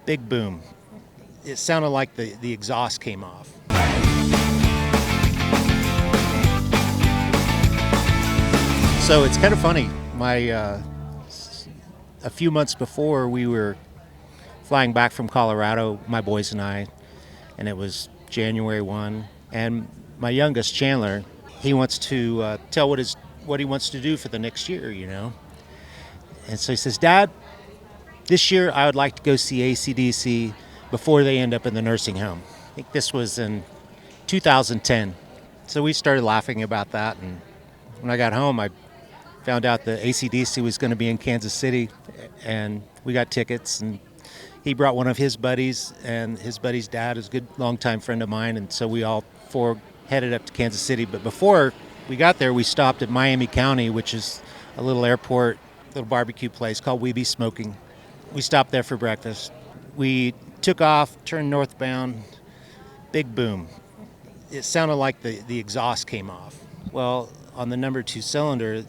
Big boom. It sounded like the exhaust came off. So it's kind of funny. A few months before, we were flying back from Colorado, my boys and I, and it was January 1. And my youngest, Chandler, he wants to tell what he wants to do for the next year. And so he says, Dad, this year I would like to go see AC/DC before they end up in the nursing home. I think this was in 2010. So we started laughing about that. And when I got home, I found out that AC/DC was going to be in Kansas City, and we got tickets. And he brought one of his buddies, and his buddy's dad is a good longtime friend of mine. And so we all four headed up to Kansas City. But before we got there, we stopped at Miami County, which is a little airport, little barbecue place called Weeby Smoking. We stopped there for breakfast. We took off, turned northbound, big boom. It sounded like the exhaust came off. Well, on the number 2 cylinder,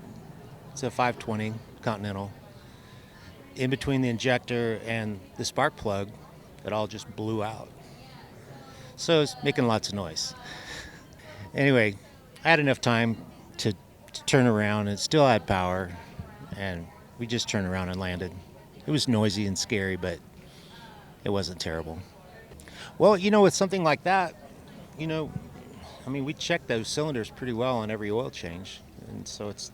it's a 520 Continental. In between the injector and the spark plug, it all just blew out. So it's making lots of noise. Anyway, I had enough time to turn around, and it still had power, and we just turned around and landed. It was noisy and scary, but it wasn't terrible. Well, with something like that, we check those cylinders pretty well on every oil change, and so it's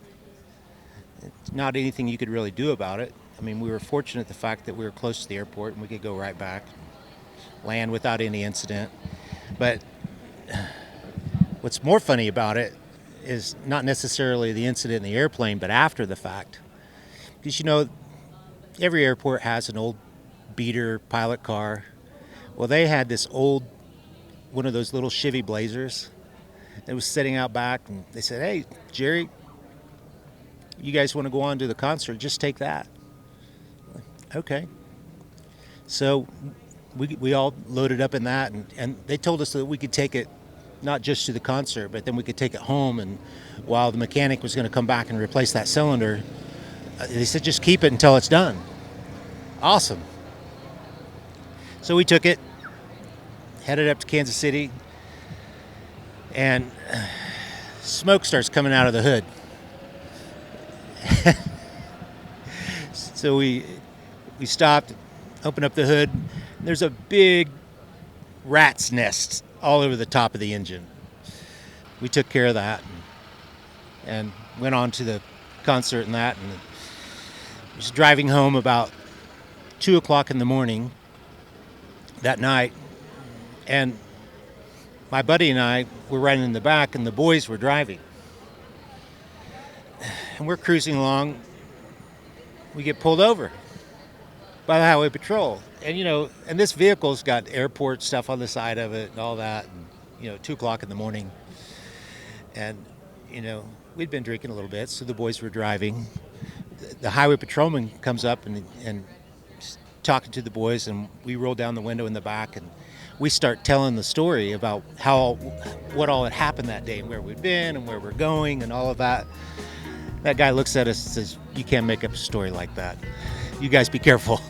not anything you could really do about it. We were fortunate the fact that we were close to the airport and we could go right back, land without any incident. But what's more funny about it is not necessarily the incident in the airplane, but after the fact. Because, every airport has an old beater pilot car. Well, they had this old, one of those little Chevy Blazers. It was sitting out back, and they said, "Hey, Jerry, you guys want to go on to the concert? Just take that." Okay. So we all loaded up in that, and they told us that we could take it not just to the concert, but then we could take it home. And while the mechanic was going to come back and replace that cylinder, they said, just keep it until it's done. Awesome. So we took it, headed up to Kansas City, and smoke starts coming out of the hood. So we stopped, opened up the hood. There's a big rat's nest all over the top of the engine. We took care of that and went on to the concert and that. And was driving home about 2 o'clock in the morning that night, and my buddy and I were riding in the back, and the boys were driving. And we're cruising along. We get pulled over by the Highway Patrol. And, and this vehicle's got airport stuff on the side of it and all that. And, 2 o'clock in the morning. And, we'd been drinking a little bit, so the boys were driving. The highway patrolman comes up and talking to the boys, and we roll down the window in the back, and we start telling the story about what all had happened that day and where we'd been and where we're going and all of that. That guy looks at us and says, "You can't make up a story like that. You guys be careful."